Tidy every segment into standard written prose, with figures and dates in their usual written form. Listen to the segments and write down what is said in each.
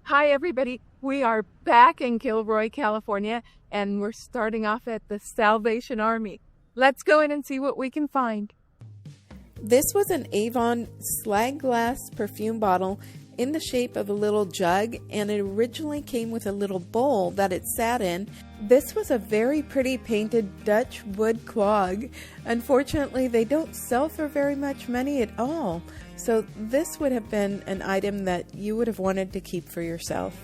Hi, everybody. We are back in Gilroy, California, and we're starting off at the Salvation Army. Let's go in and see what we can find. This was an Avon slag glass perfume bottle in the shape of a little jug, and it originally came with a little bowl that it sat in. This was a very pretty painted Dutch wood clog. Unfortunately, they don't sell for very much money at all, so this would have been an item that you would have wanted to keep for yourself.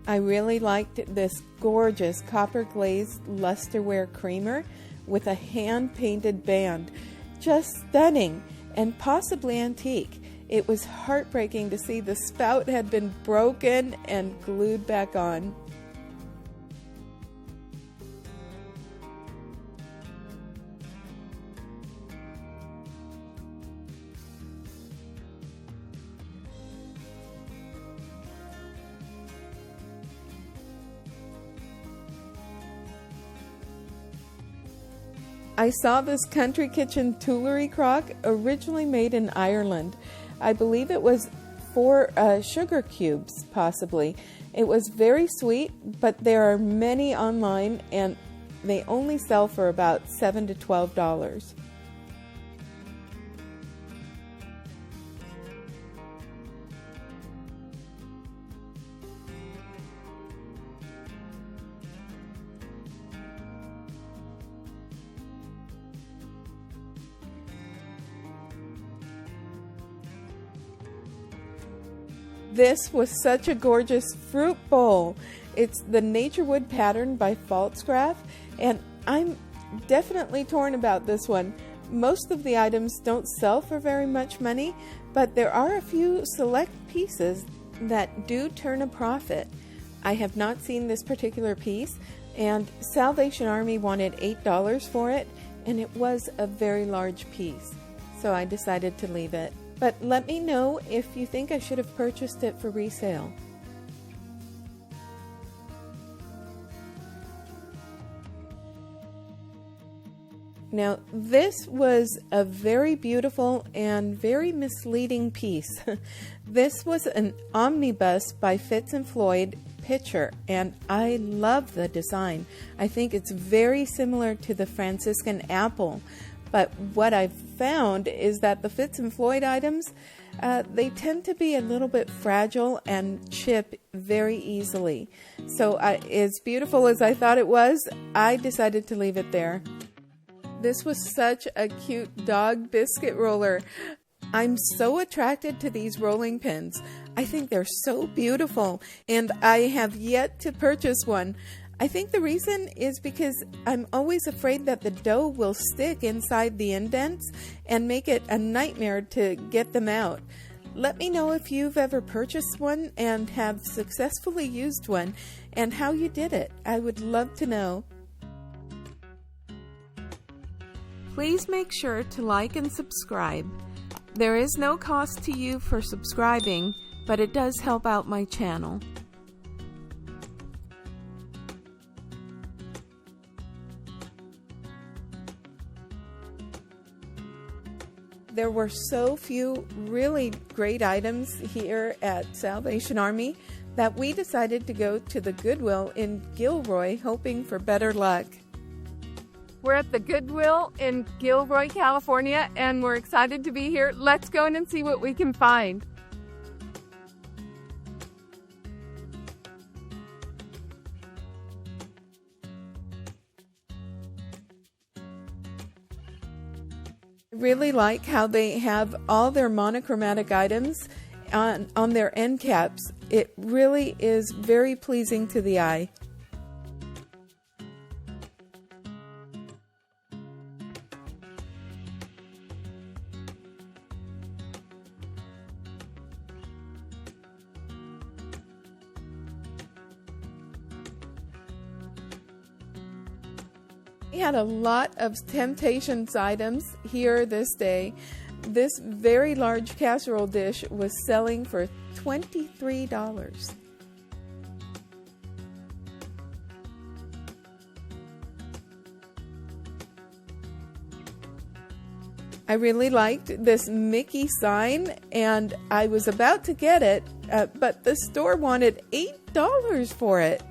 I really liked this gorgeous copper glazed lusterware creamer with a hand-painted band. Just stunning and possibly antique. It was heartbreaking to see the spout had been broken and glued back on. I saw this country kitchen Tuileries crock, originally made in Ireland. I believe it was for sugar cubes, possibly. It was very sweet, but there are many online, and they only sell for about $7 to $12. This was such a gorgeous fruit bowl. It's the nature wood pattern by Pfaltzgraff, and I'm definitely torn about this one. Most of the items don't sell for very much money, but there are a few select pieces that do turn a profit. I have not seen this particular piece, and Salvation Army wanted $8 for it, and it was a very large piece, so I decided to leave it. But let me know if you think I should have purchased it for resale. Now, this was a very beautiful and very misleading piece. This was an omnibus by Fitz and Floyd picture, and I love the design. I think it's very similar to the Franciscan apple. But what I've found is that the Fitz and Floyd items, they tend to be a little bit fragile and chip very easily. So as beautiful as I thought it was, I decided to leave it there. This was such a cute dog biscuit roller. I'm so attracted to these rolling pins. I think they're so beautiful, and I have yet to purchase one. I think the reason is because I'm always afraid that the dough will stick inside the indents and make it a nightmare to get them out. Let me know if you've ever purchased one and have successfully used one and how you did it. I would love to know. Please make sure to like and subscribe. There is no cost to you for subscribing, but it does help out my channel. There were so few really great items here at Salvation Army that we decided to go to the Goodwill in Gilroy, hoping for better luck. We're at the Goodwill in Gilroy, California, and we're excited to be here. Let's go in and see what we can find. Really like how they have all their monochromatic items on their end caps. It really is very pleasing to the eye. We had a lot of Temptations items here this day. This very large casserole dish was selling for $23. I really liked this Mickey sign, and I was about to get it, but the store wanted $8 for it.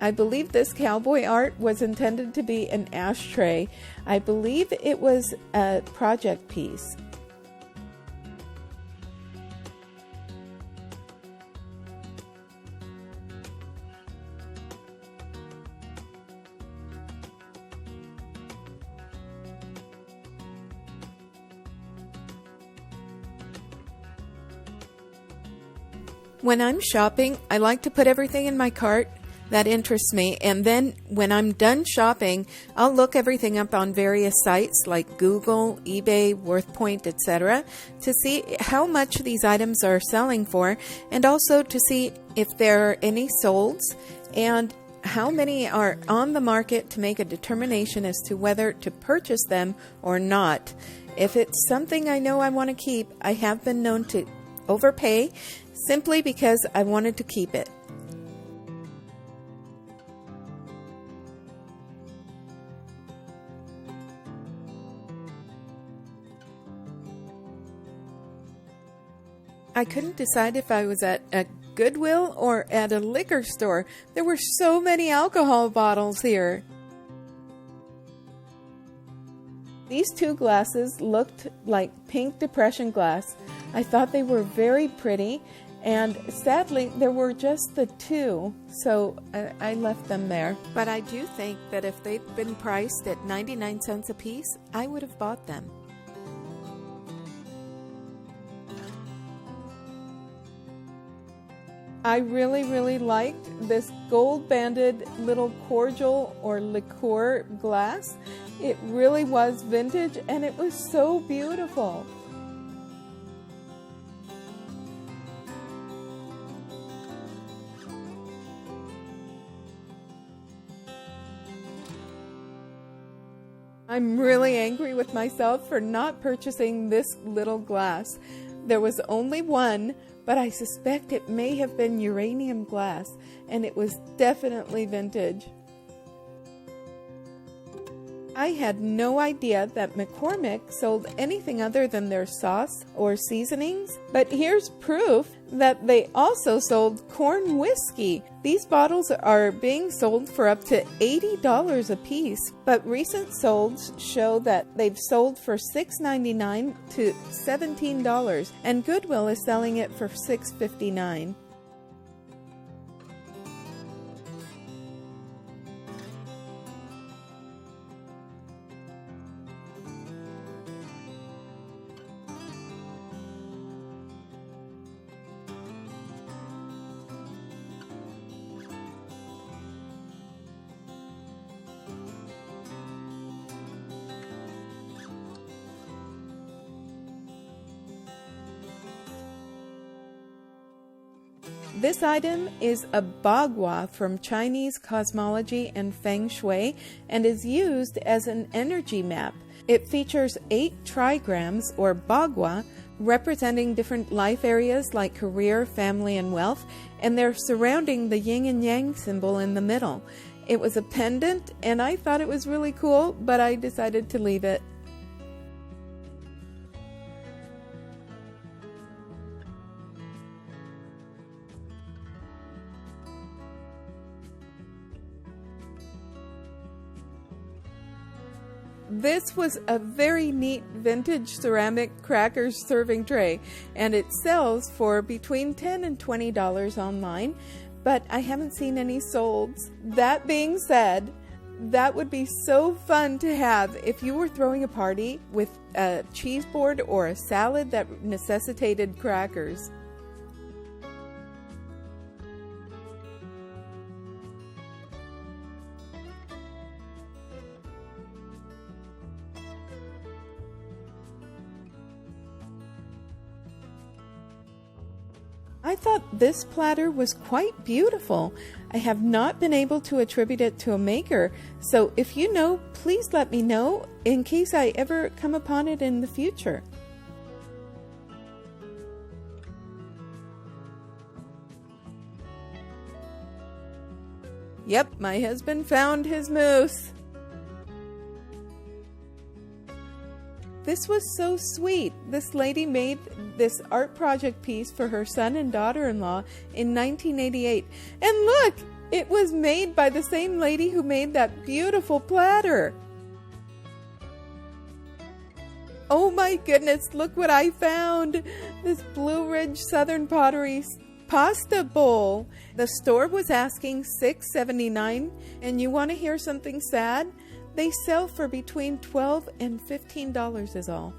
I believe this cowboy art was intended to be an ashtray. I believe it was a project piece. When I'm shopping, I like to put everything in my cart that interests me, and then when I'm done shopping, I'll look everything up on various sites like Google, eBay, WorthPoint, etc. to see how much these items are selling for, and also to see if there are any solds and how many are on the market to make a determination as to whether to purchase them or not. If it's something I know I want to keep, I have been known to overpay simply because I wanted to keep it. I couldn't decide if I was at a Goodwill or at a liquor store. There were so many alcohol bottles here. These two glasses looked like pink depression glass. I thought they were very pretty, and sadly there were just the two, so I left them there. But I do think that if they'd been priced at 99 cents a piece, I would have bought them. I really liked this gold-banded little cordial or liqueur glass. It really was vintage, and it was so beautiful. I'm really angry with myself for not purchasing this little glass. There was only one, but I suspect it may have been uranium glass, and it was definitely vintage. I had no idea that McCormick sold anything other than their sauce or seasonings, but here's proof that they also sold corn whiskey. These bottles are being sold for up to $80 a piece, but recent solds show that they've sold for $6.99 to $17, and Goodwill is selling it for $6.59. This item is a bagua from Chinese cosmology and feng shui and is used as an energy map. It features 8 trigrams or bagua representing different life areas like career, family, and wealth, and they're surrounding the yin and yang symbol in the middle. It was a pendant and I thought it was really cool, but I decided to leave it. This was a very neat vintage ceramic crackers serving tray, and it sells for between $10 and $20 online, but I haven't seen any solds. That being said, that would be so fun to have if you were throwing a party with a cheese board or a salad that necessitated crackers. I thought this platter was quite beautiful. I have not been able to attribute it to a maker, so if you know, please let me know in case I ever come upon it in the future. Yep, my husband found his moose. This was so sweet. This lady made this art project piece for her son and daughter-in-law in 1988. And look, it was made by the same lady who made that beautiful platter. Oh my goodness, look what I found. This Blue Ridge Southern Pottery pasta bowl. The store was asking $6.79, and you want to hear something sad? They sell for between $12 and $15 is all.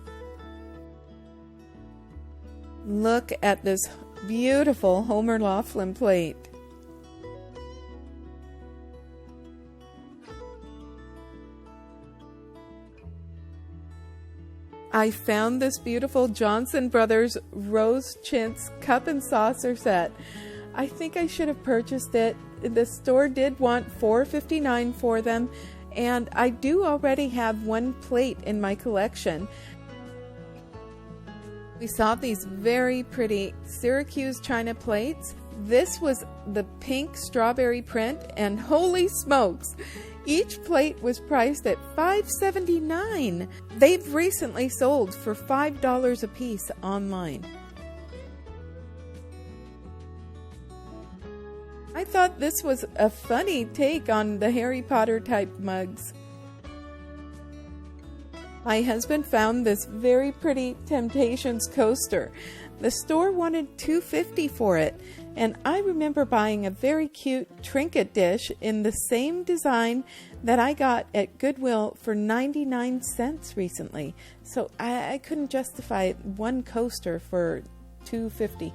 Look at this beautiful Homer Laughlin plate. I found this beautiful Johnson Brothers Rose Chintz cup and saucer set. I think I should have purchased it. The store did want $4.59 for them, and I do already have one plate in my collection. We saw these very pretty Syracuse china plates. This was the pink strawberry print, and holy smokes! Each plate was priced at $5.79. They've recently sold for $5 a piece online. I thought this was a funny take on the Harry Potter type mugs. My husband found this very pretty Temptations coaster. The store wanted $2.50 for it, and I remember buying a very cute trinket dish in the same design that I got at Goodwill for 99 cents recently. So I couldn't justify one coaster for $2.50.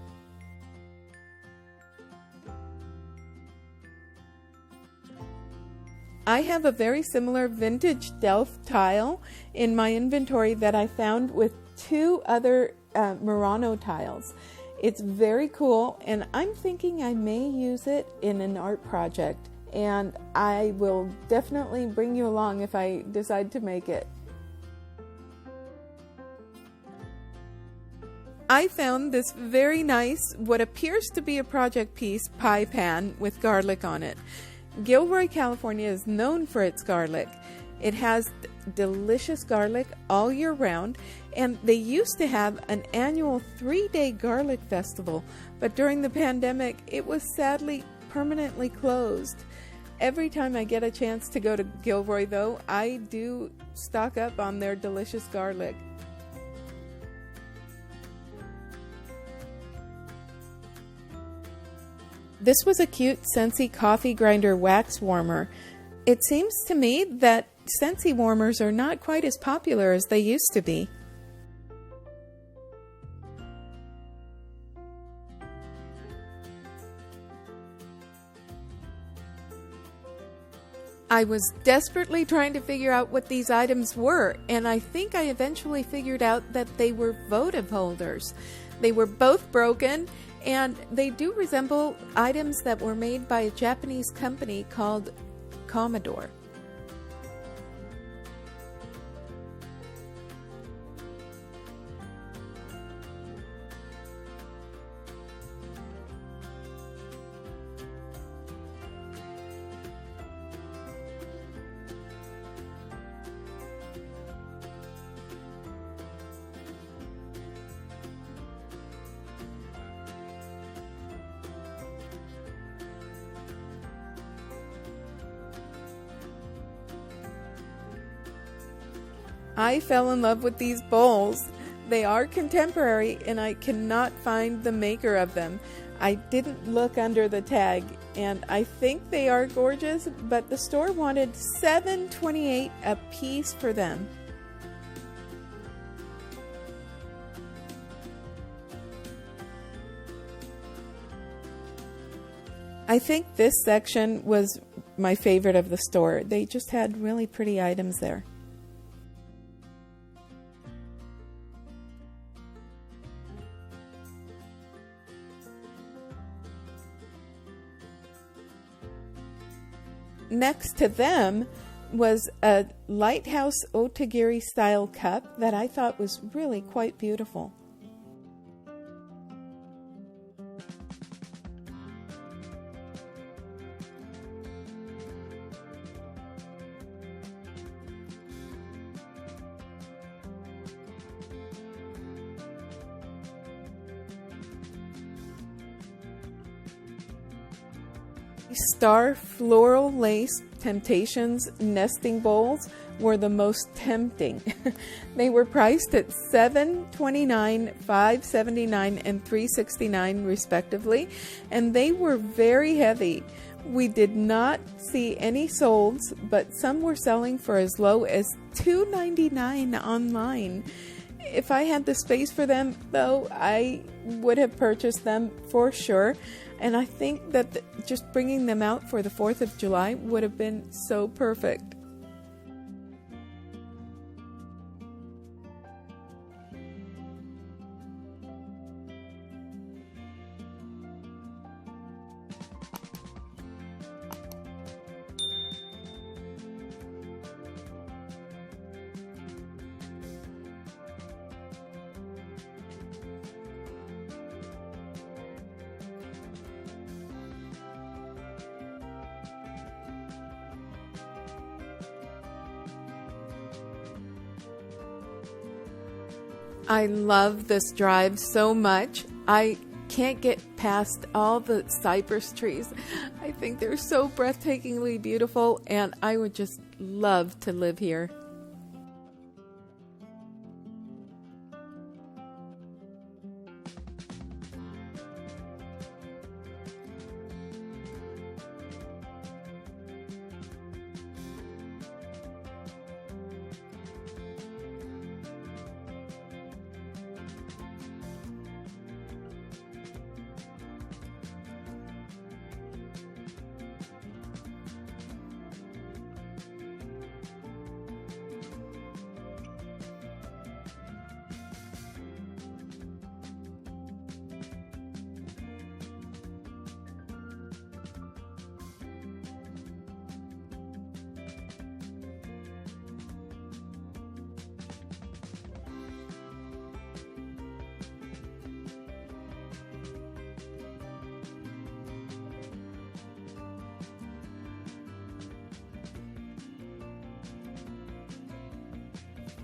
I have a very similar vintage Delft tile in my inventory that I found with two other Murano tiles. It's very cool, and I'm thinking I may use it in an art project, and I will definitely bring you along if I decide to make it. I found this very nice, what appears to be a project piece, pie pan with garlic on it. Gilroy, California is known for its garlic. It has delicious garlic all year round, and they used to have an annual 3-day garlic festival, but during the pandemic it was sadly permanently closed. Every time I get a chance to go to Gilroy, though, I do stock up on their delicious garlic. This was a cute Scentsy coffee grinder wax warmer. It seems to me that Scentsy warmers are not quite as popular as they used to be. I was desperately trying to figure out what these items were, and I think I eventually figured out that they were votive holders. They were both broken, and they do resemble items that were made by a Japanese company called Commodore. I fell in love with these bowls. They are contemporary, and I cannot find the maker of them. I didn't look under the tag, and I think they are gorgeous, but the store wanted $7.28 a piece for them. I think this section was my favorite of the store. They just had really pretty items there. Next to them was a Lighthouse Otagiri style cup that I thought was really quite beautiful. Star floral lace Temptations nesting bowls were the most tempting. They were priced at $7.29, $5.79, and $3.69 respectively, and they were very heavy. We did not see any solds, but some were selling for as low as $2.99 online. If I had the space for them, though, I would have purchased them for sure. And I think that just bringing them out for the 4th of July would have been so perfect. I love this drive so much. I can't get past all the cypress trees. I think they're so breathtakingly beautiful, and I would just love to live here.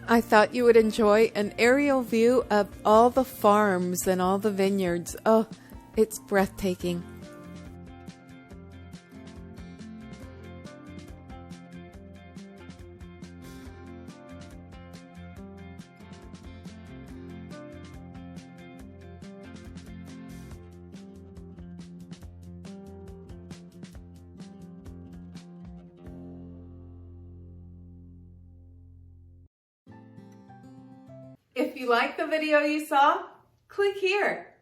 I thought you would enjoy an aerial view of all the farms and all the vineyards. Oh, it's breathtaking. If you like the video you saw, click here.